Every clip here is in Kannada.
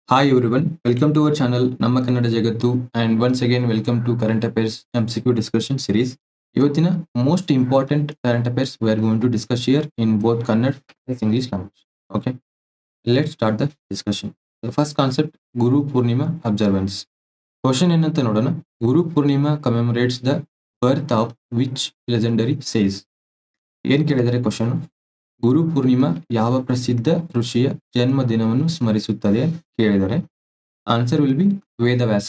Hi everyone, welcome to our channel ನಮ್ಮ ಕನ್ನಡ ಜಗತ್ತು and once again welcome to current affairs MCQ discussion series. ಇವತ್ತಿನ most important current affairs we are going to discuss here in both Kannada and English language. Okay, let's start the discussion. The first concept, Guru Purnima observance. Question ಏನಂತ ನೋಡೋಣ. Guru Purnima commemorates the birth of which legendary sages? ಏನ್ ಕೇಳಿದರೆ ಕ್ವಶನ್, ಗುರು ಪೂರ್ಣಿಮಾ ಯಾವ ಪ್ರಸಿದ್ಧ ಋಷಿಯ ಜನ್ಮದಿನವನ್ನು ಸ್ಮರಿಸುತ್ತದೆ ಕೇಳಿದರೆ answer will be Vedavyasa.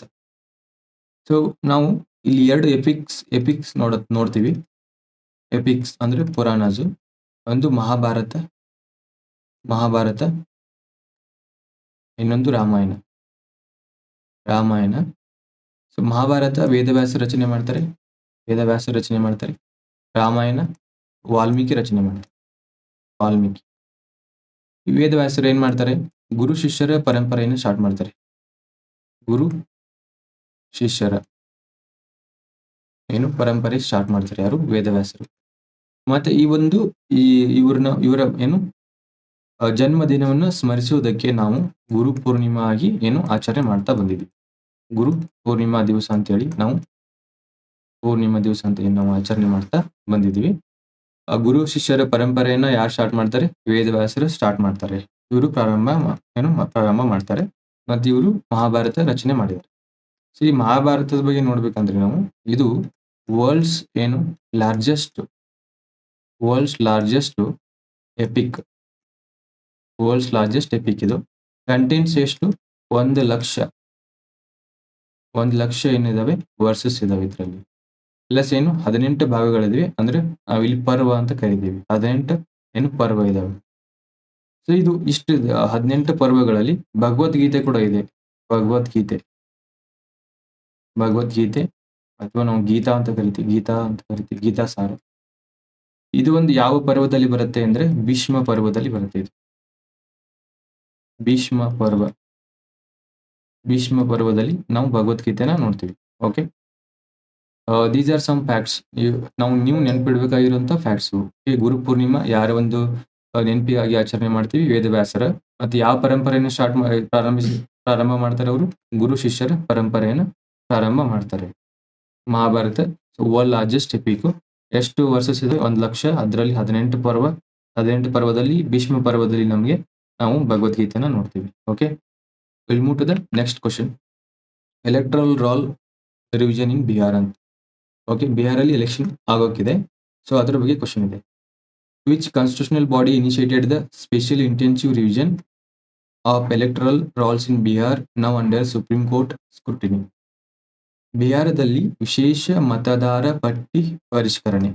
So ನಾವು ಇಲ್ಲಿ ಎರಡು ಎಪಿಕ್ಸ್ ನೋಡ್ತೀವಿ. ಎಪಿಕ್ಸ್ ಅಂದ್ರೆ ಪುರಾಣಾಜು, ಒಂದು ಮಹಾಭಾರತ, ಇನ್ನೊಂದು ರಾಮಾಯಣ. ಸೊ ಮಹಾಭಾರತ ವೇದವ್ಯಾಸ ರಚನೆ ಮಾಡ್ತಾರೆ, ರಾಮಾಯಣ ವಾಲ್ಮೀಕಿ ರಚನೆ ಮಾಡ್ತಾರೆ. ವೇದವ್ಯಾಸರು ಏನ್ ಮಾಡ್ತಾರೆ, ಗುರು ಶಿಷ್ಯರ ಪರಂಪರೆಯನ್ನು ಸ್ಟಾರ್ಟ್ ಮಾಡ್ತಾರೆ. ಗುರು ಶಿಷ್ಯರ ಪರಂಪರೆ ಸ್ಟಾರ್ಟ್ ಮಾಡ್ತಾರೆ ಯಾರು, ವೇದವ್ಯಾಸರು. ಮತ್ತೆ ಇವರ ಜನ್ಮದಿನವನ್ನು ಸ್ಮರಿಸುವುದಕ್ಕೆ ನಾವು ಗುರು ಪೂರ್ಣಿಮಾ ಆಗಿ ಆಚರಣೆ ಮಾಡ್ತಾ ಬಂದಿದ್ವಿ. ಗುರು ಪೂರ್ಣಿಮಾ ದಿವಸ ಅಂತೇಳಿ ನಾವು ಆಚರಣೆ ಮಾಡ್ತಾ ಬಂದಿದ್ವಿ. ಗುರು ಶಿಷ್ಯರ ಪರಂಪರೆಯನ್ನ ಯಾರು ಸ್ಟಾರ್ಟ್ ಮಾಡ್ತಾರೆ, ವೇದವ್ಯಾಸರು ಸ್ಟಾರ್ಟ್ ಮಾಡ್ತಾರೆ. ಇವರು ಪ್ರಾರಂಭ ಮಾಡ್ತಾರೆ ಮತ್ತೆ ಇವರು ಮಹಾಭಾರತ ರಚನೆ ಮಾಡಿದ್ದಾರೆ. ಸೊ ಈ ಮಹಾಭಾರತದ ಬಗ್ಗೆ ನೋಡ್ಬೇಕಂದ್ರೆ ನಾವು, ಇದು ವರ್ಲ್ಡ್ಸ್ ಲಾರ್ಜೆಸ್ಟ್ ಎಪಿಕ್. ಇದು ಕಂಟೆಂಟ್ಸ್ ಎಷ್ಟು, 1,00,000 ಏನಿದಾವೆ ವರ್ಸಸ್ ಇದಾವೆ ಇದರಲ್ಲಿ. ಪ್ಲಸ್ 18 ಭಾಗಗಳಿವೆ, ಅಂದ್ರೆ ನಾವಿಲ್ಲಿ ಪರ್ವ ಅಂತ ಕರಿತೀವಿ. 18 ಪರ್ವ ಇದಾವೆ. ಸೊ ಇದು ಇಷ್ಟು 18 ಪರ್ವಗಳಲ್ಲಿ ಭಗವದ್ಗೀತೆ ಕೂಡ ಇದೆ. ಭಗವದ್ಗೀತೆ ಅಥವಾ ನಾವು ಗೀತಾ ಅಂತ ಕರಿತೀವಿ, ಗೀತಾ ಸಾರ. ಇದು ಒಂದು ಯಾವ ಪರ್ವದಲ್ಲಿ ಬರುತ್ತೆ ಅಂದ್ರೆ ಭೀಷ್ಮ ಪರ್ವದಲ್ಲಿ ಬರುತ್ತೆ. ಇದು ಭೀಷ್ಮ ಪರ್ವದಲ್ಲಿ ನಾವು ಭಗವದ್ಗೀತೆನ ನೋಡ್ತೀವಿ. Okay, these are some facts. ನೀವು ನೆನ್ಪಿಡ್ಬೇಕಾಗಿರುವಂತ ಫ್ಯಾಕ್ಟ್ಸ್. ಗುರು ಪೂರ್ಣಿಮಾ ಯಾರ ಒಂದು ನೆನಪಿಗಾಗಿ ಆಚರಣೆ ಮಾಡ್ತೀವಿ, ವೇದವ್ಯಾಸರ. ಮತ್ತೆ ಯಾವ ಪರಂಪರೆಯನ್ನು ಪ್ರಾರಂಭ ಮಾಡ್ತಾರೆ ಅವರು, ಗುರು ಶಿಷ್ಯರ ಪರಂಪರೆಯನ್ನು ಪ್ರಾರಂಭ ಮಾಡ್ತಾರೆ. Mahabharata world largest EPIC. ಎಷ್ಟು ವರ್ಸಸ್ ಇದೆ, 1,00,000. ಅದರಲ್ಲಿ 18 ಪರ್ವದಲ್ಲಿ ಭೀಷ್ಮ ಪರ್ವದಲ್ಲಿ ನಾವು ಭಗವದ್ಗೀತೆನ ನೋಡ್ತೀವಿ. Okay, will move to the next question. Electoral roll revision in Bihar ಅಂತ. ಓಕೆ, ಬಿಹಾರಲ್ಲಿ ಎಲೆಕ್ಷನ್ ಆಗೋಕ್ಕಿದೆ. ಸೊ ಅದ್ರ ಬಗ್ಗೆ ಕ್ವಶನ್ ಇದೆ. Which constitutional body initiated the special intensive revision of electoral rolls in Bihar now under Supreme Court scrutiny? ಬಿಹಾರದಲ್ಲಿ ವಿಶೇಷ ಮತದಾರ ಪಟ್ಟಿ ಪರಿಷ್ಕರಣೆ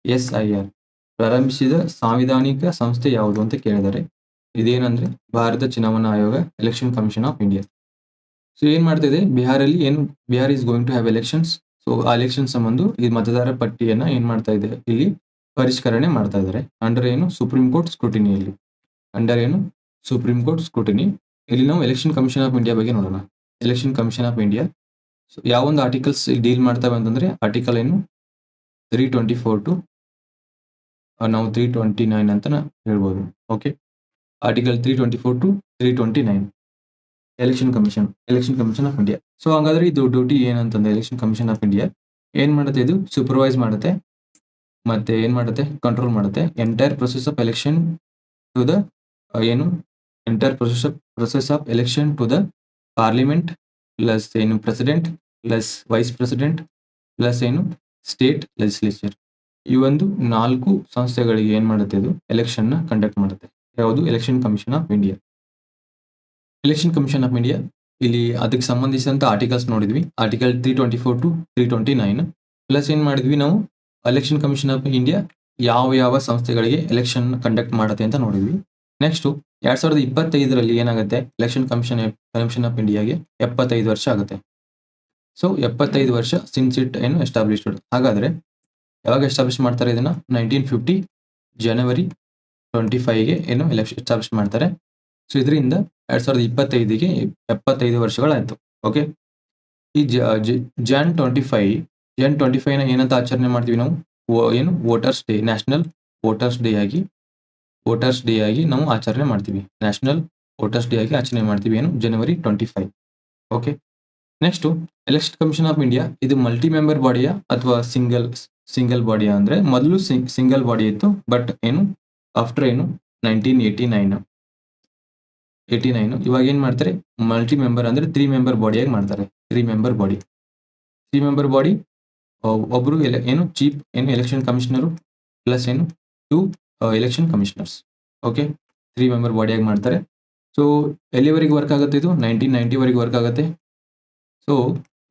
SIR ಪ್ರಾರಂಭಿಸಿದ ಸಾಂವಿಧಾನಿಕ ಸಂಸ್ಥೆ ಯಾವುದು ಅಂತ ಕೇಳಿದರೆ, ಇದೇನಂದ್ರೆ ಭಾರತ ಚುನಾವಣಾ ಆಯೋಗ, Election commission of India. So ಏನ್ ಮಾಡ್ತಿದೆ ಬಿಹಾರಲ್ಲಿ, Bihar is going to have elections. So ಆ ಎಲೆಕ್ಷನ್ ಸಂಬಂಧ ಈ ಮತದಾರ ಪಟ್ಟಿಯನ್ನ ಏನ್ ಮಾಡ್ತಾ ಇದೆ, ಇಲ್ಲಿ ಪರಿಷ್ಕರಣೆ ಮಾಡ್ತಾ ಇದ್ದಾರೆ. ಅಂಡರ್ ಸುಪ್ರೀಂ ಕೋರ್ಟ್ ಸ್ಕ್ರೂಟಿನಿಯಲ್ಲಿ. ಇಲ್ಲಿ ನಾವು ಎಲೆಕ್ಷನ್ ಕಮಿಷನ್ ಆಫ್ ಇಂಡಿಯಾ ಬಗ್ಗೆ ನೋಡೋಣ. ಎಲೆಕ್ಷನ್ ಕಮಿಷನ್ ಆಫ್ ಇಂಡಿಯಾ ಯಾವ ಒಂದು ಆರ್ಟಿಕಲ್ಸ್ ಡೀಲ್ ಮಾಡ್ತವೆ ಅಂತಂದ್ರೆ, ಆರ್ಟಿಕಲ್ 324 ಟು ನಾವು 329 ಅಂತ ಹೇಳ್ಬೋದು. Okay, article 324 to 329 election commission of India. So ಹಾಗಾದ್ರೆ ಇದು ಡ್ಯೂಟಿ ಏನಂತಂದ್ರೆ, ಎಲೆಕ್ಷನ್ ಕಮಿಷನ್ ಆಫ್ ಇಂಡಿಯಾ ಏನ್ ಮಾಡುತ್ತೆ, ಇದು ಸೂಪರ್ವೈಸ್ ಮಾಡುತ್ತೆ ಮತ್ತೆ ಏನ್ ಮಾಡುತ್ತೆ, ಕಂಟ್ರೋಲ್ ಮಾಡುತ್ತೆ entire process of election to the election to the parliament, plus president, plus vice president, plus state legislature. ಈ ಒಂದು 4 ಸಂಸ್ಥೆಗಳಿಗೆ ಏನ್ ಮಾಡುತ್ತೆ, ಇದು ಎಲೆಕ್ಷನ್ ನ ಕಂಡಕ್ಟ್ ಮಾಡುತ್ತೆ. ಯಾವುದು, ಎಲೆಕ್ಷನ್ ಕಮಿಷನ್ ಆಫ್ ಇಂಡಿಯಾ. ಇಲ್ಲಿ ಅದಕ್ಕೆ ಸಂಬಂಧಿಸಿದಂತ ಆರ್ಟಿಕಲ್ಸ್ ನೋಡಿದ್ವಿ. ಆರ್ಟಿಕಲ್ 324 ಟು 329 ಪ್ಲಸ್ ಏನ್ ಮಾಡಿದ್ವಿ ನಾವು, ಎಲೆಕ್ಷನ್ ಕಮಿಷನ್ ಆಫ್ ಇಂಡಿಯಾ ಯಾವ ಸಂಸ್ಥೆಗಳಿಗೆ ಎಲೆಕ್ಷನ್ ಕಂಡಕ್ಟ್ ಮಾಡುತ್ತೆ ಅಂತ ನೋಡಿದ್ವಿ. ನೆಕ್ಸ್ಟ್ 2025ರಲ್ಲಿ ಏನಾಗುತ್ತೆ, ಎಲೆಕ್ಷನ್ ಕಮಿಷನ್ ಆಫ್ ಇಂಡಿಯಾಗೆ 75 ವರ್ಷ ಆಗುತ್ತೆ. ಸೊ 75 ವರ್ಷ ಸಿನ್ಸ್ ಇಟ್ ಎಸ್ಟಾಬ್ಲಿಷ್ಡ್. ಹಾಗಾದ್ರೆ ಯಾವಾಗ ಎಸ್ಟಾಬ್ಲಿಷ್ ಮಾಡ್ತಾರೆ ಇದನ್ನ, 1950 ಜನವರಿ 25ಗೆ ಎಸ್ಟಾಬ್ಲಿಷ್ ಮಾಡ್ತಾರೆ. ಸೊ ಇದರಿಂದ 2025ಗೆ 75 ವರ್ಷಗಳಾಯ್ತು. ಓಕೆ, ಈ Jan 25 ಏನಂತ ಆಚರಣೆ ಮಾಡ್ತೀವಿ ನಾವು, voters day, national voters day ಆಗಿ ನಾವು ಆಚರಣೆ ಮಾಡ್ತೀವಿ. ನ್ಯಾಷನಲ್ ವೋಟರ್ಸ್ ಡೇ ಆಗಿ ಆಚರಣೆ ಮಾಡ್ತೀವಿ ಏನು January 25. Okay. Next election commission of India ಇದು ಮಲ್ಟಿ ಮೆಂಬರ್ ಬಾಡಿಯಾ ಅಥವಾ ಸಿಂಗಲ್ ಬಾಡಿಯಾ ಅಂದ್ರೆ ಮೊದಲು ಸಿಂಗಲ್ ಬಾಡಿ ಇತ್ತು, ಬಟ್ ಏನು ಆಫ್ಟರ್ ಏನು 1989 ಇವಾಗ ಏನ್ ಮಾಡ್ತಾರೆ, ಮಲ್ಟಿ ಮೆಂಬರ್ ಅಂದ್ರೆ 3 ಮೆಂಬರ್ ಬಾಡಿಯಾಗಿ ಮಾಡ್ತಾರೆ. 3 ಮೆಂಬರ್ ಬಾಡಿ ಒಬ್ರು ಏನು ಚೀಫ್ ಏನು ಎಲೆಕ್ಷನ್ ಕಮಿಷನರು ಪ್ಲಸ್ ಏನು 2 ಎಲೆಕ್ಷನ್ ಕಮಿಷನರ್ಸ್. ಓಕೆ, 3 ಮೆಂಬರ್ ಬಾಡಿಯಾಗಿ ಮಾಡ್ತಾರೆ. ಸೊ ಎಲ್ಲಿವರೆಗೆ ವರ್ಕ್ ಆಗುತ್ತೆ ಇದು 1990 ವರೆಗೆ ವರ್ಕ್ ಆಗುತ್ತೆ. ಸೊ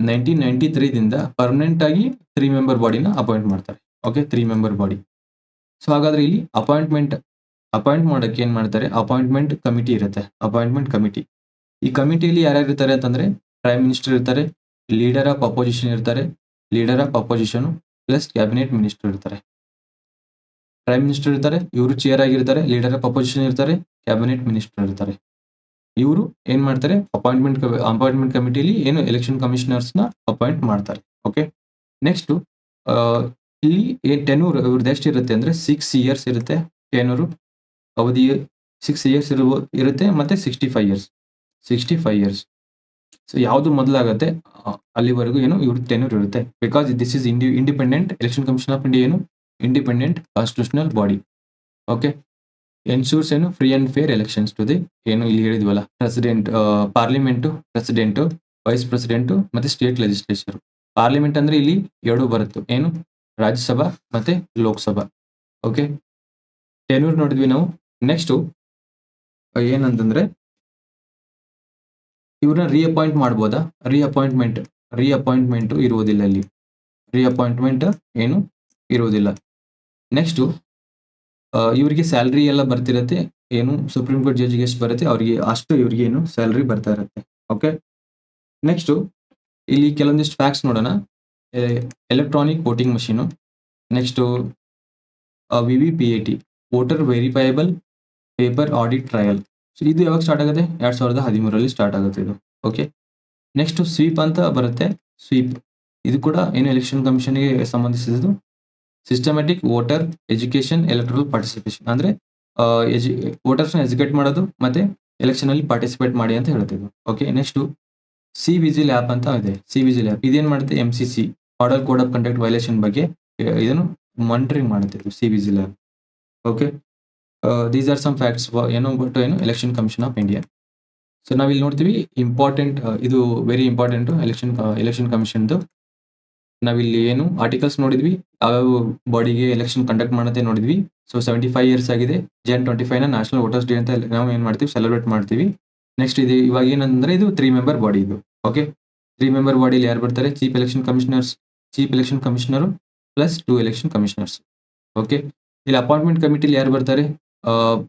1993 ದಿಂದ ಪರ್ಮನೆಂಟ್ ಆಗಿ 3 ಮೆಂಬರ್ ಬಾಡಿನ ಅಪಾಯಿಂಟ್ ಮಾಡ್ತಾರೆ. Okay, 3 member body. ಸೊ ಹಾಗಾದ್ರೆ ಇಲ್ಲಿ ಅಪಾಯಿಂಟ್ ಮಾಡಕ್ಕೆ ಏನ್ ಮಾಡ್ತಾರೆ, ಅಪಾಯಿಂಟ್ಮೆಂಟ್ ಕಮಿಟಿ ಇರುತ್ತೆ. ಅಪಾಯಿಂಟ್ಮೆಂಟ್ ಕಮಿಟಿ, ಈ ಕಮಿಟಿಯಲ್ಲಿ ಯಾರ್ಯಾರು ಇರ್ತಾರೆ ಅಂತಂದ್ರೆ ಪ್ರೈಮ್ ಮಿನಿಸ್ಟರ್ ಇರ್ತಾರೆ, ಲೀಡರ್ ಆಫ್ ಅಪೋಸಿಷನ್ ಇರ್ತಾರೆ, leader of opposition plus cabinet minister ಇರ್ತಾರೆ. ಪ್ರೈಮ್ ಮಿನಿಸ್ಟರ್ ಇರ್ತಾರೆ, ಇವರು ಚೇರ್ ಆಗಿರ್ತಾರೆ, ಲೀಡರ್ ಆಫ್ ಅಪೋಸಿಷನ್ ಇರ್ತಾರೆ, ಕ್ಯಾಬಿನೆಟ್ ಮಿನಿಸ್ಟರ್ ಇರ್ತಾರೆ. ಇವರು ಏನ್ ಮಾಡ್ತಾರೆ, ಅಪಾಯಿಂಟ್ಮೆಂಟ್ ಕಮಿಟಿಲಿ ಏನು ಎಲೆಕ್ಷನ್ ಕಮಿಷನರ್ಸ್ ನ ಅಪಾಯಿಂಟ್ ಮಾಡ್ತಾರೆ. ಓಕೆ, ನೆಕ್ಸ್ಟ್ ಇಲ್ಲಿ ಟೆನ್ಯೂರ್ ಇವ್ರದ್ದು ಎಷ್ಟು ಇರುತ್ತೆ ಅಂದ್ರೆ 6 ಇಯರ್ಸ್ ಇರುತ್ತೆ. ಟೆನ್ಯೂರ್ ಅವಧಿ 6 ಇಯರ್ಸ್ ಇರುತ್ತೆ, ಮತ್ತೆ 65 ಇಯರ್ಸ್. ಸೊ ಯಾವುದು ಮೊದಲಾಗುತ್ತೆ ಅಲ್ಲಿವರೆಗೂ ಏನು ಇವ್ರ ಟೆನ್ಯೂರ್ ಇರುತ್ತೆ. Because this is independent Election commission of India ಏನು independent constitutional body. Okay, ensures ಏನು free and fair elections to the ಏನು ಇಲ್ಲಿ ಹೇಳಿದ್ವಲ್ಲ ಪಾರ್ಲಿಮೆಂಟು, ಪ್ರೆಸಿಡೆಂಟು, ವೈಸ್ ಪ್ರೆಸಿಡೆಂಟು ಮತ್ತೆ ಸ್ಟೇಟ್ ಲೆಜಿಸ್ಲೇಚರ್. ಪಾರ್ಲಿಮೆಂಟ್ ಅಂದ್ರೆ ಇಲ್ಲಿ 2 ಬರುತ್ತೆ, ಏನು ರಾಜ್ಯಸಭಾ ಮತ್ತೆ ಲೋಕಸಭಾ. ಓಕೆ, ಟೆನ್ಯೂರ್ ನೋಡಿದ್ವಿ ನಾವು. ನೆಕ್ಸ್ಟ್ ಏನಂತಂದ್ರೆ ಇವ್ರನ್ನ ರೀಅಪಾಯಿಂಟ್ ಮಾಡ್ಬೋದಾ? ರೀಅಪಾಯಿಂಟ್ಮೆಂಟ್ ಇರುವುದಿಲ್ಲ ಇಲ್ಲಿ. ರೀಅಪಾಯಿಂಟ್ಮೆಂಟ್ ಏನು ಇರುವುದಿಲ್ಲ. ನೆಕ್ಸ್ಟ್ ಇವರಿಗೆ ಸ್ಯಾಲ್ರಿ ಎಲ್ಲ ಬರ್ತಿರತ್ತೆ. ಏನು ಸುಪ್ರೀಂ ಕೋರ್ಟ್ ಜಡ್ಜ್ಗೆ ಎಷ್ಟು ಬರುತ್ತೆ ಅವ್ರಿಗೆ ಅಷ್ಟು ಇವ್ರಿಗೆ ಏನು ಸ್ಯಾಲ್ರಿ ಬರ್ತಾ ಇರುತ್ತೆ. ಓಕೆ, ನೆಕ್ಸ್ಟ್ ಇಲ್ಲಿ ಕೆಲವೊಂದಿಷ್ಟು ಫ್ಯಾಕ್ಟ್ಸ್ ನೋಡೋಣ. Electronic voting machine, next VVPAT voter verifiable paper audit trial. So ಇದು ಯಾವಾಗ ಸ್ಟಾರ್ಟ್ ಆಗುತ್ತೆ, 2013 ಸ್ಟಾರ್ಟ್ ಆಗುತ್ತೆ ಇದು. ಓಕೆ, ನೆಕ್ಸ್ಟ್ ಸ್ವೀಪ್ ಅಂತ ಬರುತ್ತೆ. ಸ್ವೀಪ್ ಇದು ಕೂಡ ಏನು ಎಲೆಕ್ಷನ್ ಕಮಿಷನ್ಗೆ ಸಂಬಂಧಿಸಿದ್ದು. Systematic voter education electoral participation ಅಂದ್ರೆ ವೋಟರ್ಸ್ನ ಎಜುಕೇಟ್ ಮಾಡೋದು ಮತ್ತೆ ಎಲೆಕ್ಷನ್ ಅಲ್ಲಿ ಪಾರ್ಟಿಸಿಪೇಟ್ ಮಾಡಿ ಅಂತ ಹೇಳ್ತಿದ್ದು. Okay, next C Vigil app ಅಂತ ಇದೆ. ಸಿ ವಿಜಿಲ್ ಆ್ಯಪ್ ಇದೇನ್ ಮಾಡುತ್ತೆ, MCC model code of conduct violation ಬಗ್ಗೆ ಇದನ್ನು ಮಾನಿಟರಿಂಗ್ ಮಾಡುತ್ತಿದ್ದು C Vigil app. Okay, these are some facts ಏನು Election commission of India. So ನಾವಿಲ್ಲಿ ನೋಡ್ತೀವಿ ಇಂಪಾರ್ಟೆಂಟ್, ಇದು ವೆರಿ ಇಂಪಾರ್ಟೆಂಟ್ ಎಲೆಕ್ಷನ್ ಕಮಿಷನ್ದು. ನಾವಿಲ್ಲಿ ಏನು ಆರ್ಟಿಕಲ್ಸ್ ನೋಡಿದ್ವಿ, ಯಾವ್ಯಾವ ಬಾಡಿಗೆ ಎಲೆಕ್ಷನ್ ಕಂಡಕ್ಟ್ ಮಾಡುತ್ತೆ ನೋಡಿದ್ವಿ. ಸೊ 75 ಇಯರ್ಸ್ ಆಗಿದೆ. Jan 25 ನ್ಯಾಷನಲ್ ವೋಟರ್ಸ್ ಡೇ ಅಂತ ನಾವು ಏನ್ ಮಾಡ್ತೀವಿ, ಸೆಲೆಬ್ರೇಟ್ ಮಾಡ್ತೀವಿ. ನೆಕ್ಸ್ಟ್ ಇದು ಇವಾಗ ಏನಂದ್ರೆ ಇದು 3 ಮೆಂಬರ್ ಬಾಡಿ ಇದು. ಓಕೆ, 3 ಮೆಂಬರ್ ಬಾಡಿಲಿ ಯಾರು ಬರ್ತಾರೆ, chief election commissioner plus 2 election commissioners. Okay, ಇಲ್ಲಿ ಅಪಾಯಿಂಟ್ಮೆಂಟ್ ಕಮಿಟಿಲಿ ಯಾರು ಬರ್ತಾರೆ,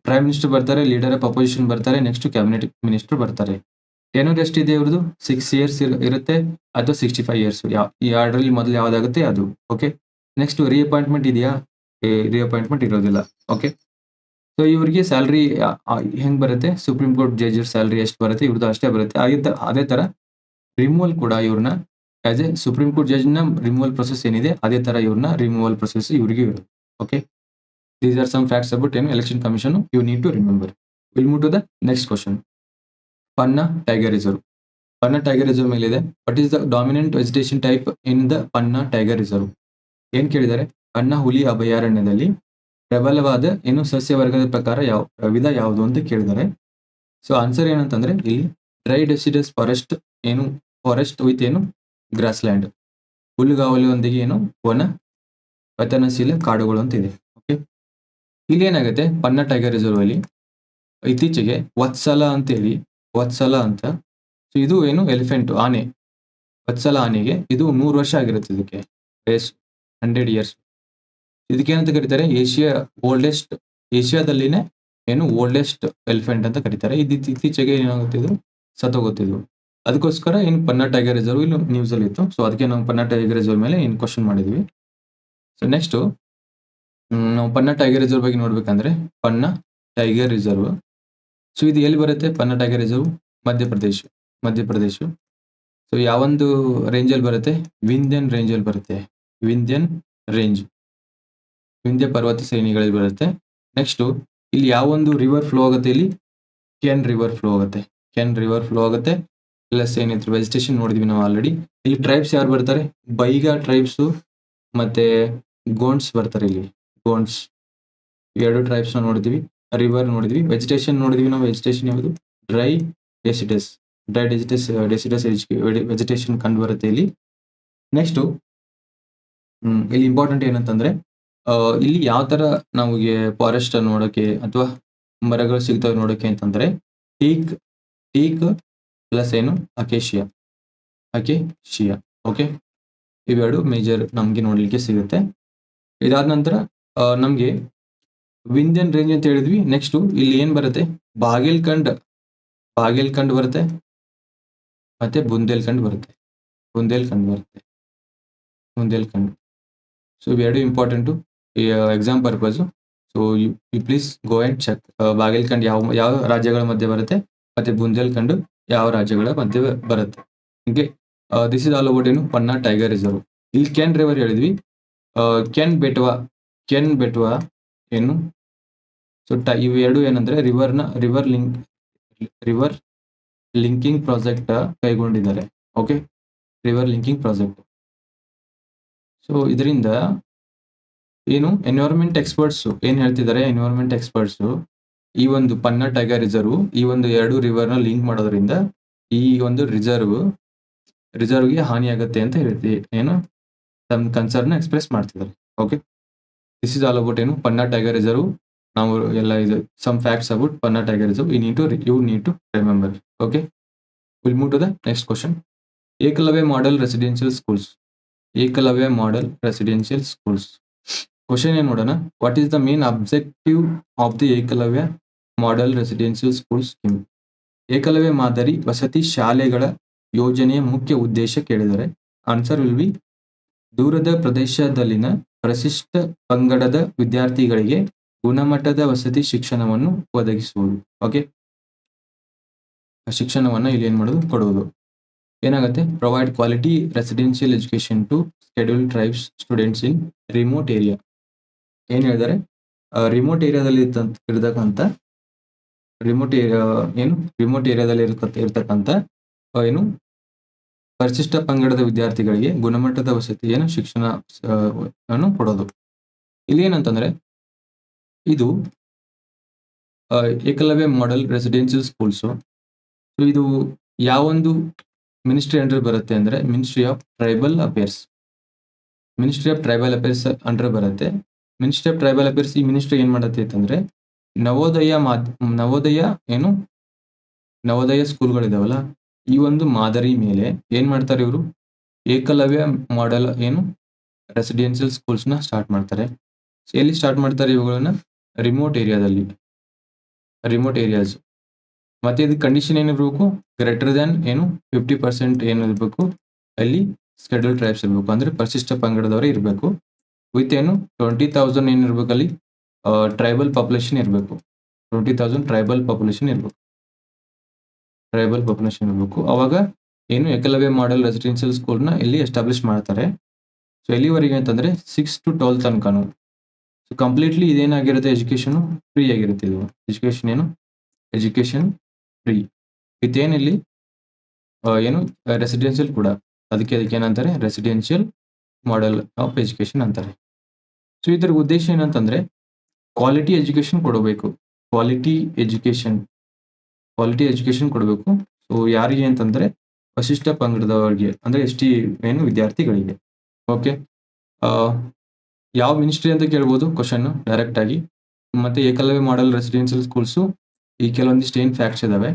ಪ್ರೈಮ್ ಮಿನಿಸ್ಟರ್ ಬರ್ತಾರೆ, ಲೀಡರ್ ಆಫ್ ಅಪೋಸಿಷನ್ ಬರ್ತಾರೆ, ನೆಕ್ಸ್ಟ್ ಕ್ಯಾಬಿನೆಟ್ ಮಿನಿಸ್ಟರ್ ಬರ್ತಾರೆ. ಟೆನ್ಯೂರ್ ಎಷ್ಟಿದೆ ಇವ್ರದ್ದು 6 ಇಯರ್ಸ್ ಇರುತ್ತೆ ಅಥವಾ 65 ಇಯರ್ಸ್, ಈ ಎರಡರಲ್ಲಿ ಮೊದಲು ಯಾವ್ದಾಗುತ್ತೆ ಅದು. ಓಕೆ, ನೆಕ್ಸ್ಟ್ ರೀಅಪಾಯಿಂಟ್ಮೆಂಟ್ ಇದೆಯಾ, ರೀಅಪಾಯಿಂಟ್ಮೆಂಟ್ ಇರೋದಿಲ್ಲ. ಓಕೆ, ಸೊ ಇವರಿಗೆ ಸ್ಯಾಲ್ರಿ ಹೆಂಗ್ ಬರುತ್ತೆ, ಸುಪ್ರೀಂ ಕೋರ್ಟ್ ಜಡ್ಜರ್ ಸ್ಯಾಲ್ರಿ ಎಷ್ಟು ಬರುತ್ತೆ ಇವ್ರದ್ದು ಅಷ್ಟೇ ಬರುತ್ತೆ. ಅದೇ ತರ ರಿಮೂವಲ್ ಕೂಡ ಇವ್ರನ್ನ as a Supreme Court judge ನ ರಿಮೂವಲ್ ಪ್ರೊಸೆಸ್ ಏನಿದೆ ಅದೇ ತರ ಇವ್ರನ್ನ ರಿಮೂವಲ್ ಪ್ರೊಸೆಸ್ ಇವರಿಗೆ ಇರುತ್ತೆ. Okay, these are some facts about Election Commission you need to remember. Will move to the next question. Panna tiger reserve. Panna tiger reserve ಮೇಲಿದೆ. What is the dominant vegetation type in the Panna tiger reserve? ಏನ್ ಕೇಳಿದ್ದಾರೆ, ಪನ್ನಾ ಹುಲಿ ಅಭಯಾರಣ್ಯದಲ್ಲಿ ಪ್ರಬಲವಾದ ಏನು ಸಸ್ಯ ವರ್ಗದ ಪ್ರಕಾರ ವಿಧ ಯಾವುದು ಅಂತ ಕೇಳಿದ್ದಾರೆ. ಸೊ ಆನ್ಸರ್ ಏನಂತಂದ್ರೆ ಇಲ್ಲಿ ಡ್ರೈ ಡೆಸಿಡಸ್ ಫಾರೆಸ್ಟ್, ಏನು ಫಾರೆಸ್ಟ್ ವಿತ್ ಏನು ಗ್ರಾಸ್ ಲ್ಯಾಂಡ್, ಹುಲ್ಲುಗಾವಲೊಂದಿಗೆ ಏನು ವನ ಪತನಶೀಲ ಕಾಡುಗಳು ಅಂತ ಇದೆ. ಓಕೆ, ಇಲ್ಲಿ ಏನಾಗುತ್ತೆ, ಪನ್ನಾ ಟೈಗರ್ ರಿಸರ್ವ್ ಅಲ್ಲಿ ಇತ್ತೀಚೆಗೆ ವತ್ಸಲ ಅಂತ, ಸೊ ಇದು ಏನು ಎಲಿಫೆಂಟ್ ಆನೆ, ವತ್ಸಲ ಆನೆಗೆ ಇದು 100 ವರ್ಷ ಆಗಿರುತ್ತೆ. ಇದಕ್ಕೆ ವಯಸ್ಸು 100 ಇಯರ್ಸ್. ಇದಕ್ಕೇನಂತ ಕರೀತಾರೆ, ಏಷ್ಯಾದಲ್ಲಿನೇ ಏನು ಓಲ್ಡೆಸ್ಟ್ ಎಲಿಫೆಂಟ್ ಅಂತ ಕರೀತಾರೆ. ಇದು ಇತ್ತೀಚೆಗೆ ಏನಾಗುತ್ತೆ, ಇದು ಸತ್ತೋಗುತ್ತಿದ್ದು. ಅದಕ್ಕೋಸ್ಕರ ಏನು ಪನ್ನಾ ಟೈಗರ್ ರಿಸರ್ವ್ ಇಲ್ಲಿ ನ್ಯೂಸ್ ಅಲ್ಲಿ ಇತ್ತು. ಸೊ ಅದಕ್ಕೆ ನಾವು ಪನ್ನಾ ಟೈಗರ್ ರಿಸರ್ವ್ ಮೇಲೆ ಏನು ಕ್ವಶನ್ ಮಾಡಿದ್ವಿ. ಸೊ ನೆಕ್ಸ್ಟ್ ನಾವು ಪನ್ನಾ ಟೈಗರ್ ರಿಸರ್ವ್ ಬಗ್ಗೆ ನೋಡ್ಬೇಕಂದ್ರೆ ಪನ್ನಾ ಟೈಗರ್ ರಿಸರ್ವ್, ಸೊ ಇದು ಎಲ್ಲಿ ಬರುತ್ತೆ, Panna tiger reserve Madhya Pradesh. So ಯಾವೊಂದು ರೇಂಜ್ ಅಲ್ಲಿ ಬರುತ್ತೆ, ವಿಂಧ್ಯನ್ ರೇಂಜ್ ಅಲ್ಲಿ ಬರುತ್ತೆ. ವಿಂಧ್ಯ ಪರ್ವತ ಶ್ರೇಣಿಗಳಲ್ಲಿ ಬರುತ್ತೆ. ನೆಕ್ಸ್ಟ್ ಇಲ್ಲಿ ಯಾವೊಂದು ರಿವರ್ ಫ್ಲೋ ಆಗುತ್ತೆ, ಇಲ್ಲಿ ಕೆನ್ ರಿವರ್ ಫ್ಲೋ ಆಗುತ್ತೆ. ಕೆನ್ ರಿವರ್ ಫ್ಲೋ ಆಗುತ್ತೆ. ಪ್ಲಸ್ ಏನಿತ್ತು ವೆಜಿಟೇಷನ್ ನೋಡಿದ್ವಿ ನಾವು ಆಲ್ರೆಡಿ. ಇಲ್ಲಿ ಟ್ರೈಬ್ಸ್ ಯಾರು ಬರ್ತಾರೆ? ಬೈಗಾ ಟ್ರೈಬ್ಸು ಮತ್ತೆ ಗೋಂಡ್ಸ್ ಬರ್ತಾರೆ ಇಲ್ಲಿ. ಗೋಂಡ್ಸ್ 2 ಟ್ರೈಬ್ಸ್‌ನ ನೋಡಿದ್ವಿ. ರಿವರ್ ನೋಡಿದ್ವಿ. ವೆಜಿಟೇಷನ್ ನೋಡಿದ್ವಿ ನಾವು. ವೆಜಿಟೇಷನ್ ಯಾವುದು? ಡ್ರೈ ಡೆಸಿಡಸ್. ಡ್ರೈ ಡೆಸಿಡಸ್ ವೆಜಿಟೇಷನ್ ಕಂಡು ಬರುತ್ತೆ ಇಲ್ಲಿ. ನೆಕ್ಸ್ಟು ಇಲ್ಲಿ ಇಂಪಾರ್ಟೆಂಟ್ ಏನಂತಂದ್ರೆ ಇಲ್ಲಿ ಯಾವ ತರ ನಮಗೆ ಫಾರೆಸ್ಟ್ ನೋಡೋಕೆ ಅಥವಾ ಮರಗಳು ಸಿಗ್ತವೆ ನೋಡೋಕೆ ಅಂತಂದ್ರೆ ಟೀಕ್ ಪ್ಲಸ್ ಏನು ಅಕೇಶಿಯಾ. ಓಕೆ, ಇವೆರಡು ಮೇಜರ್ ನಮ್ಗೆ ನೋಡ್ಲಿಕ್ಕೆ ಸಿಗುತ್ತೆ. ಇದಾದ ನಂತರ ನಮ್ಗೆ ವಿಂಧ್ಯನ್ ರೇಂಜ್ ಅಂತ ಹೇಳಿದ್ವಿ. ನೆಕ್ಸ್ಟ್ ಇಲ್ಲಿ ಏನ್ ಬರುತ್ತೆ? ಬಾಗೇಲ್ಖಂಡ್ ಬರುತ್ತೆ, ಮತ್ತೆ ಬುಂದೇಲ್ಖಂಡ್ ಬರುತ್ತೆ. ಸೊ ಇವೆರಡು important exam purpose. So you please go and check. Baghelkhand ಯಾವ ರಾಜ್ಯಗಳ ಮಧ್ಯೆ ಬರುತ್ತೆ, ಮತ್ತೆ ಬುಂದೇಲ್ಖಂಡ್ ಯಾವ ರಾಜ್ಯಗಳ ಮಧ್ಯೆ ಬರುತ್ತೆ. Okay, this is all about ಏನು ಪನ್ನಾ ಟೈಗರ್ ರಿಸರ್ವ್. ಇಲ್ಲಿ ಕೆನ್ ರಿವರ್ ಹೇಳಿದ್ವಿ. ಕೆನ್ ಬೆಟ್ವಾ ಏನು? ಸೊ ಇವು ಎರಡು ಏನಂದ್ರೆ ರಿವರ್ ಲಿಂಕಿಂಗ್ ಪ್ರಾಜೆಕ್ಟ್ ಕೈಗೊಂಡಿದ್ದಾರೆ. Okay, river linking project. So ಇದರಿಂದ ಏನು ಎನ್ವೈರನ್ಮೆಂಟ್ ಎಕ್ಸ್ಪರ್ಟ್ಸ್ ಏನ್ ಹೇಳ್ತಿದ್ದಾರೆ? ಎನ್ವೈರನ್ಮೆಂಟ್ ಎಕ್ಸ್ಪರ್ಟ್ಸ್ ಈ ಒಂದು ಪನ್ನಾ ಟೈಗರ್ ರಿಸರ್ವ್ ಈ ಒಂದು 2 ರಿವರ್ನ ಲಿಂಕ್ ಮಾಡೋದ್ರಿಂದ ಈ ಒಂದು ರಿಸರ್ವ್ಗೆ ಹಾನಿ ಆಗುತ್ತೆ ಅಂತ ಹೇಳಿ ಏನು ತಮ್ಮ ಕನ್ಸರ್ನ್ ಎಕ್ಸ್ಪ್ರೆಸ್ ಮಾಡ್ತಿದ್ದಾರೆ. Okay, this is all about ಏನು ಪನ್ನಾ ಟೈಗರ್ ರಿಸರ್ವ್. ನಾವು ಎಲ್ಲ ಇದು some facts about Panna tiger reserve you need to remember. Okay, will move to the next question. Eklavya model residential schools. Question ಏನು ನೋಡೋಣ. What is the main objective of the Eklavya model residential school scheme? Eklavya ಮಾದರಿ ವಸತಿ ಶಾಲೆಗಳ ಯೋಜನೆಯ ಮುಖ್ಯ ಉದ್ದೇಶ ಕೇಳಿದರೆ ಆನ್ಸರ್ ವಿಲ್ ಬಿ ದೂರದ ಪ್ರದೇಶದಲ್ಲಿನ ಪರಿಶಿಷ್ಟ ಪಂಗಡದ ವಿದ್ಯಾರ್ಥಿಗಳಿಗೆ ಗುಣಮಟ್ಟದ ವಸತಿ ಶಿಕ್ಷಣವನ್ನು ಒದಗಿಸುವುದು. ಓಕೆ, ಶಿಕ್ಷಣವನ್ನು ಇಲ್ಲಿ ಏನ್ ಮಾಡೋದು? ಕೊಡುವುದು. ಏನಾಗುತ್ತೆ? Provide quality residential education to scheduled tribes students in remote area. ಏನ್ ಹೇಳಿದ್ದಾರೆ? ರಿಮೋಟ್ ಏರಿಯಾದಲ್ಲಿ ಇರ್ತಕ್ಕಂಥ ಏನು ಪರಿಶಿಷ್ಟ ಪಂಗಡದ ವಿದ್ಯಾರ್ಥಿಗಳಿಗೆ ಗುಣಮಟ್ಟದ ವಸತಿ ಶಿಕ್ಷಣ ಕೊಡೋದು. ಇಲ್ಲಿ ಏನಂತಂದ್ರೆ ಇದು ಏಕಲವ್ಯ ಮಾಡೆಲ್ ರೆಸಿಡೆನ್ಷಿಯಲ್ ಸ್ಕೂಲ್ಸ್. ಇದು ಯಾವೊಂದು ಮಿನಿಸ್ಟ್ರಿ ಅಂಡರ್ ಬರುತ್ತೆ ಅಂದ್ರೆ ministry of tribal affairs under ಬರುತ್ತೆ. ಮಿನಿಸ್ಟ್ರಿ ಆಫ್ ಟ್ರೈಬಲ್ ಅಫೇರ್ಸ್ ಈ ಮಿನಿಸ್ಟ್ರಿ ಏನ್ ಮಾಡುತ್ತೆ ಅಂತಂದ್ರೆ ನವೋದಯ ಸ್ಕೂಲ್ಗಳಿದಾವಲ್ಲ, ಈ ಒಂದು ಮಾದರಿ ಮೇಲೆ ಏನ್ ಮಾಡ್ತಾರೆ ಇವರು? ಏಕಲವ್ಯ ಮಾಡೆಲ್ ರೆಸಿಡೆನ್ಷಿಯಲ್ ಸ್ಕೂಲ್ಸ್ ನ ಸ್ಟಾರ್ಟ್ ಮಾಡ್ತಾರೆ. ಎಲ್ಲಿ ಸ್ಟಾರ್ಟ್ ಮಾಡ್ತಾರೆ ಇವುಗಳನ್ನ? Remote areas. ಮತ್ತೆ ಇದು ಕಂಡೀಷನ್ ಏನಿರ್ಬೇಕು? ಗ್ರೇಟರ್ ದ್ಯಾನ್ 50% ಏನಿರ್ಬೇಕು? ಅಲ್ಲಿ ಶೆಡ್ಯೂಲ್ ಟ್ರೈಬ್ಸ್ ಇರಬೇಕು, ಅಂದ್ರೆ ಪರಿಶಿಷ್ಟ ಪಂಗಡದವರೇ ಇರಬೇಕು. ವಿತ್ 20,000 ಏನಿರ್ಬೇಕು? ಅಲ್ಲಿ ಟ್ರೈಬಲ್ ಪಾಪ್ಯುಲೇಷನ್ ಇರಬೇಕು. 20,000 ಟ್ರೈಬಲ್ ಪಾಪ್ಯುಲೇಷನ್ ಇರಬೇಕು. ಅವಾಗ ಏಕಲವ್ಯ ಮಾಡೆಲ್ ರೆಸಿಡೆನ್ಷಿಯಲ್ ಸ್ಕೂಲ್ನ ಇಲ್ಲಿ ಎಸ್ಟಾಬ್ಲಿಷ್ ಮಾಡ್ತಾರೆ. ಸೊ ಎಲ್ಲಿವರೆಗೆ ಅಂತಂದ್ರೆ 6 to 12 ತನಕನು. ಸೊ ಕಂಪ್ಲೀಟ್ಲಿ ಇದೇನಾಗಿರುತ್ತೆ? ಎಜುಕೇಶನ್ ಫ್ರೀ ಆಗಿರುತ್ತೆ. ಇದು ಎಜುಕೇಶನ್ ಫ್ರೀ ವಿತ್ ಏನಿಲ್ಲಿ ರೆಸಿಡೆನ್ಷಿಯಲ್ ಕೂಡ. ಅದಕ್ಕೆ ಏನಂತಾರೆ? ರೆಸಿಡೆನ್ಷಿಯಲ್ ಮಾಡೆಲ್ ಆಫ್ ಎಜುಕೇಶನ್ ಅಂತಾರೆ. ಸೊ ಇದರ ಉದ್ದೇಶ ಏನಂತಂದ್ರೆ ಕ್ವಾಲಿಟಿ ಎಜುಕೇಶನ್ ಕೊಡಬೇಕು. ಕ್ವಾಲಿಟಿ ಎಜುಕೇಶನ್ ಕೊಡಬೇಕು. ಸೊ ಯಾರಿಗೆ ಅಂತಂದ್ರೆ ವಶಿಷ್ಠ ಪಂಗಡದವರಿಗೆ, ಅಂದ್ರೆ ST ವಿದ್ಯಾರ್ಥಿಗಳಿಗೆ. ಓಕೆ, ಯಾವ ಮಿನಿಸ್ಟ್ರಿ ಅಂತ ಕೇಳ್ಬೋದು ಕ್ವಶನ್ ಡೈರೆಕ್ಟ್ ಆಗಿ. ಮತ್ತೆ ಏಕಲವ್ಯ ಮಾಡೆಲ್ ರೆಸಿಡೆನ್ಷಿಯಲ್ ಸ್ಕೂಲ್ಸ್ ಈ ಕೆಲವೊಂದಿಷ್ಟು ಏನ್ ಫ್ಯಾಕ್ಟ್ಸ್ ಇದಾವೆ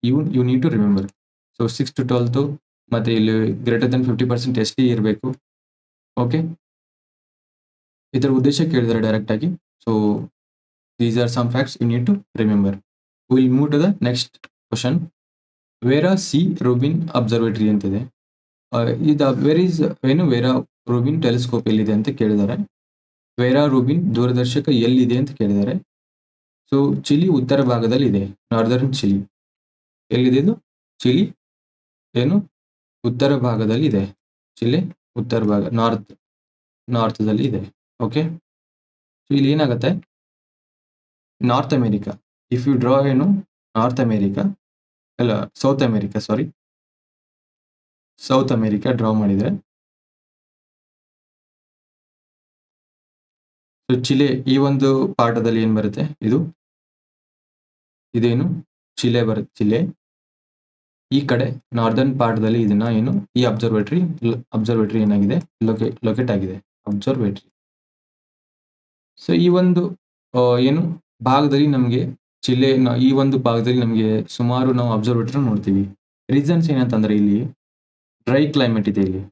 you need to remember. So 6 to 12 ಮತ್ತೆ ಇಲ್ಲಿ ಗ್ರೇಟರ್ ದನ್ 50% ST ಇರಬೇಕು. ಓಕೆ, ಇದರ ಉದ್ದೇಶ ಕೇಳಿದ್ದಾರೆ ಡೈರೆಕ್ಟ್ ಆಗಿ. So these are some facts you need to remember. Will move to the next question. Vera C Rubin observatory ಅಂತಿದೆ. ವೇರಾ ರೂಬಿನ್ ಟೆಲಿಸ್ಕೋಪ್ ಎಲ್ಲಿದೆ ಅಂತ ಕೇಳಿದ್ದಾರೆ. ವೇರಾ ರೂಬಿನ್ ದೂರದರ್ಶಕ ಎಲ್ಲಿದೆ ಅಂತ ಕೇಳಿದ್ದಾರೆ. ಸೊ ಚಿಲಿ ಉತ್ತರ ಭಾಗದಲ್ಲಿ ಇದೆ. ನಾರ್ದರ್ನ್ ಚಿಲಿ ಎಲ್ಲಿದೆ? ಇದು ಚಿಲಿ ಉತ್ತರ ಭಾಗದಲ್ಲಿ ಇದೆ. ಚಿಲಿ ಉತ್ತರ ಭಾಗ ನಾರ್ತ್ ದಲ್ಲಿ ಇದೆ. ಓಕೆ, ಸೊ ಇಲ್ಲಿ ಏನಾಗುತ್ತೆ? North America. If you draw north America ಅಲ್ಲ south America south America draw ಮಾಡಿದ್ರೆ ಸೊ ಚಿಲೆ ಈ ಒಂದು ಪಾಠದಲ್ಲಿ ಏನ್ ಬರುತ್ತೆ ಇದೇನು ಚಿಲೆ ಬರುತ್ತೆ. ಚಿಲೆ ಈ ಕಡೆ ನಾರ್ದರ್ನ್ ಪಾರ್ಟ್‌ದಲ್ಲಿ ಇದನ್ನ ಏನು ಈ ಅಬ್ಸರ್ವೇಟರಿ ಏನಾಗಿದೆ ಲೊಕೇಟ್ ಆಗಿದೆ ಅಬ್ಸರ್ವೇಟರಿ. ಸೊ ಈ ಒಂದು ಏನು ಭಾಗದಲ್ಲಿ ನಮಗೆ ಈ ಒಂದು ಭಾಗದಲ್ಲಿ ನಮಗೆ ಸುಮಾರು ನಾವು ಅಬ್ಸರ್ವೇಟರಿ ನೋಡ್ತೀವಿ. ರೀಸನ್ಸ್ ಏನಂತಂದ್ರೆ ಇಲ್ಲಿ ಡ್ರೈ ಕ್ಲೈಮೇಟ್ ಇದೆ ಇಲ್ಲಿ.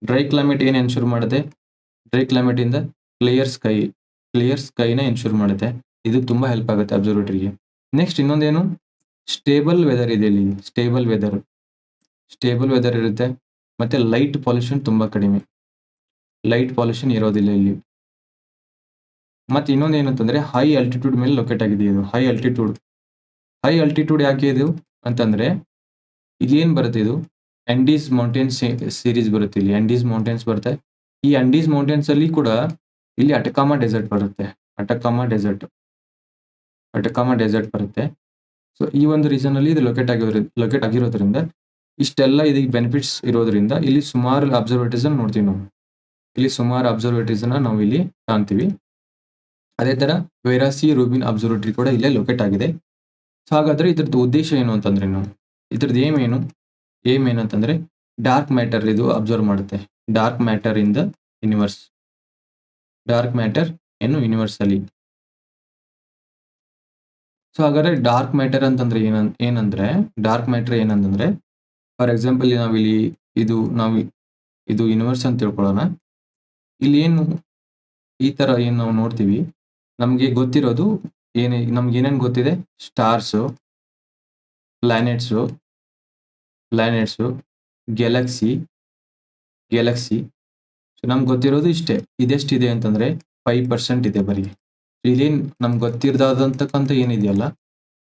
ಡ್ರೈ ಕ್ಲೈಮೇಟ್ ಏನ್ ಎನ್ಶೂರ್ ಮಾಡುತ್ತೆ? ಡ್ರೈ ಕ್ಲೈಮೇಟ್ ಇಂದ ಕ್ಲಿಯರ್ ಸ್ಕೈನ ಎನ್ಶೂರ್ ಮಾಡುತ್ತೆ. ಇದು ತುಂಬಾ ಹೆಲ್ಪ್ ಆಗುತ್ತೆ ಅಬ್ಸರ್ವೇಟರಿಗೆ. ನೆಕ್ಸ್ಟ್ ಇನ್ನೊಂದೇನು ಸ್ಟೇಬಲ್ ವೆದರ್ ಇದೆ ಇಲ್ಲಿ. ಸ್ಟೇಬಲ್ ವೆದರ್ ಇರುತ್ತೆ. ಮತ್ತೆ ಲೈಟ್ ಪೊಲ್ಯೂಷನ್ ತುಂಬಾ ಕಡಿಮೆ. ಲೈಟ್ ಪೊಲ್ಯೂಷನ್ ಇರೋದಿಲ್ಲ ಇಲ್ಲಿ. ಮತ್ತೆ ಇನ್ನೊಂದು ಏನಂತಂದ್ರೆ ಹೈ ಆಲ್ಟಿಟ್ಯೂಡ್ ಮೇಲೆ ಲೊಕೇಟ್ ಆಗಿದೆ ಇದು. ಹೈ ಆಲ್ಟಿಟ್ಯೂಡ್ ಯಾಕೆ ಇದು ಅಂತಂದ್ರೆ ಇದೇನ್ ಬರುತ್ತೆ ಇದು ಆಂಡೀಸ್ ಮೌಂಟೇನ್ಸ್ ಸೀರೀಸ್ ಬರುತ್ತೆ ಇಲ್ಲಿ. ಆಂಡೀಸ್ ಮೌಂಟೇನ್ಸ್ ಬರುತ್ತೆ. ಈ ಆಂಡೀಸ್ ಮೌಂಟೇನ್ಸ್ ಅಲ್ಲಿ ಕೂಡ ಇಲ್ಲಿ ಅಟಕಾಮಾ ಡೆಸರ್ಟ್ ಬರುತ್ತೆ. ಅಟಕಾಮಾ ಡೆಸರ್ಟ್ ಬರುತ್ತೆ. ಸೊ ಈ ಒಂದು ರೀಸನ್ ಅಲ್ಲಿ ಇದು ಲೊಕೇಟ್ ಆಗಿರೋದ್ರಿಂದ ಇಷ್ಟೆಲ್ಲ ಇದಕ್ಕೆ ಬೆನಿಫಿಟ್ಸ್ ಇರೋದ್ರಿಂದ ಇಲ್ಲಿ ಸುಮಾರು ಅಬ್ಸರ್ವೇಟರೀಸ್ ನೋಡ್ತೀವಿ ನಾವು. ಇಲ್ಲಿ ಸುಮಾರು ಅಬ್ಸರ್ವೇಟರೀಸ್ ನಾವು ಇಲ್ಲಿ ಕಾಣ್ತೀವಿ. ಅದೇ ತರ ವೆರಾ ಸಿ ರೂಬಿನ್ ಅಬ್ಸರ್ವೇಟರಿ ಕೂಡ ಇಲ್ಲೇ ಲೊಕೇಟ್ ಆಗಿದೆ. ಸೊ ಹಾಗಾದ್ರೆ ಇದ್ರದ್ದು ಉದ್ದೇಶ ಏನು ಅಂತಂದ್ರೆ ಇದ್ರದ್ದು ಏಮ್ ಏನಂತಂದ್ರೆ ಡಾರ್ಕ್ ಮ್ಯಾಟರ್ ಇದು ಅಬ್ಸರ್ವ್ ಮಾಡುತ್ತೆ. Dark matter in the universe. Dark matter universe ಅಲ್ಲಿ. ಸೊ ಹಾಗಾದ್ರೆ ಡಾರ್ಕ್ ಮ್ಯಾಟರ್ ಅಂತಂದ್ರೆ ಏನಂದ್ರೆ ಫಾರ್ ಎಕ್ಸಾಂಪಲ್ ಇದು ಯೂನಿವರ್ಸ್ ಅಂತ ತಿಳ್ಕೊಳ್ಳೋಣ. ಇಲ್ಲಿ ಈ ತರ ಏನ್ ನಾವು ನೋಡ್ತೀವಿ, ನಮ್ಗೆ ಗೊತ್ತಿರೋದು ನಮ್ಗೆ ಏನೇನ್ ಗೊತ್ತಿದೆ? Stars, planets, galaxy. ಸೊ ನಮ್ಗೆ ಗೊತ್ತಿರೋದು ಇಷ್ಟೇ. ಇದೆಷ್ಟಿದೆ ಅಂತಂದ್ರೆ 5% ಇದೆ ಬರೀ. ಇದೇನ್ ನಮ್ಗೆ ಗೊತ್ತಿರದಾದಂತಕ್ಕಂಥ ಏನಿದೆಯಲ್ಲ,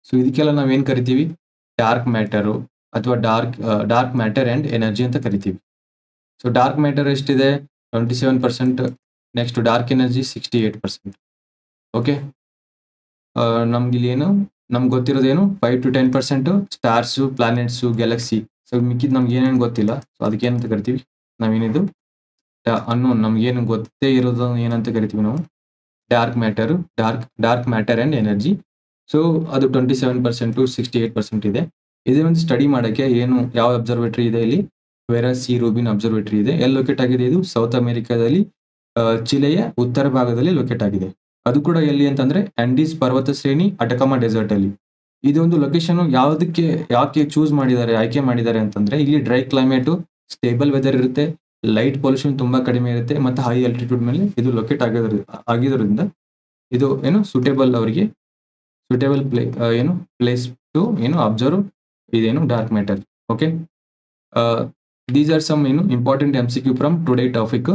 ಸೊ ಇದಕ್ಕೆಲ್ಲ ನಾವೇನ್ ಕರಿತೀವಿ? ಡಾರ್ಕ್ ಮ್ಯಾಟರ್ ಅಥವಾ ಡಾರ್ಕ್ ಮ್ಯಾಟರ್ ಅಂಡ್ ಎನರ್ಜಿ ಅಂತ ಕರಿತೀವಿ. ಸೊ ಡಾರ್ಕ್ ಮ್ಯಾಟರ್ ಎಷ್ಟಿದೆ? 27%. Next dark energy 68%. ಓಕೆ, ನಮ್ಗೆ ಗೊತ್ತಿರೋದೇನು 5 to 10% stars, planets, galaxy. So ಮಿಕ್ಕಿದ್ ನಮ್ಗೆ ಏನೇನು ಗೊತ್ತಿಲ್ಲ. ಸೊ ಅದಕ್ಕೆ ಏನಂತ ಕರಿತೀವಿ? ನಾವೇನಿದು ಅನ್ನೋನ್, ನಮ್ಗೇನು ಗೊತ್ತೇ ಇರೋದು ಏನಂತ ಕರಿತೀವಿ ನಾವು? Dark matter and energy. So ಅದು 27% 68% ಇದೆ. ಇದೇ ಒಂದು ಸ್ಟಡಿ ಮಾಡಕ್ಕೆ ಯಾವ ಅಬ್ಸರ್ವೇಟರಿ ಇದೆ ಇಲ್ಲಿ? ವೆರಾ ಸಿ ರೂಬಿನ್ ಅಬ್ಸರ್ವೇಟರಿ ಇದೆ. ಎಲ್ಲಿ ಲೊಕೇಟ್ ಆಗಿದೆ ಇದು? ಸೌತ್ ಅಮೆರಿಕಾದಲ್ಲಿ ಚಿಲೆಯ ಉತ್ತರ ಭಾಗದಲ್ಲಿ ಲೊಕೇಟ್ ಆಗಿದೆ. ಅದು ಕೂಡ ಎಲ್ಲಿ ಅಂತಂದ್ರೆ ಆಂಡೀಸ್ ಪರ್ವತ ಶ್ರೇಣಿ, ಅಟಕಾಮಾ ಡೆಸರ್ಟ್ ಅಲ್ಲಿ. ಇದೊಂದು ಲೊಕೇಶನ್ ಯಾಕೆ ಆಯ್ಕೆ ಮಾಡಿದ್ದಾರೆ ಅಂತಂದ್ರೆ ಇಲ್ಲಿ ಡ್ರೈ ಕ್ಲೈಮೇಟ್, ಸ್ಟೇಬಲ್ ವೆದರ್ ಇರುತ್ತೆ, ಲೈಟ್ ಪೊಲ್ಯೂಷನ್ ತುಂಬಾ ಕಡಿಮೆ ಇರುತ್ತೆ, ಮತ್ತೆ ಹೈ ಆಲ್ಟಿಟ್ಯೂಡ್ ಮೇಲೆ ಇದು ಲೊಕೇಟ್ ಆಗಿರೋದ್ರಿಂದ ಇದು suitable place to observe dark matter. Okay, these are some important MCQ from today topic.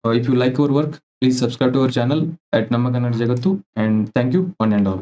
If you like our work, please subscribe to our channel at Namma Kannada Jagattu, and thank you one and all.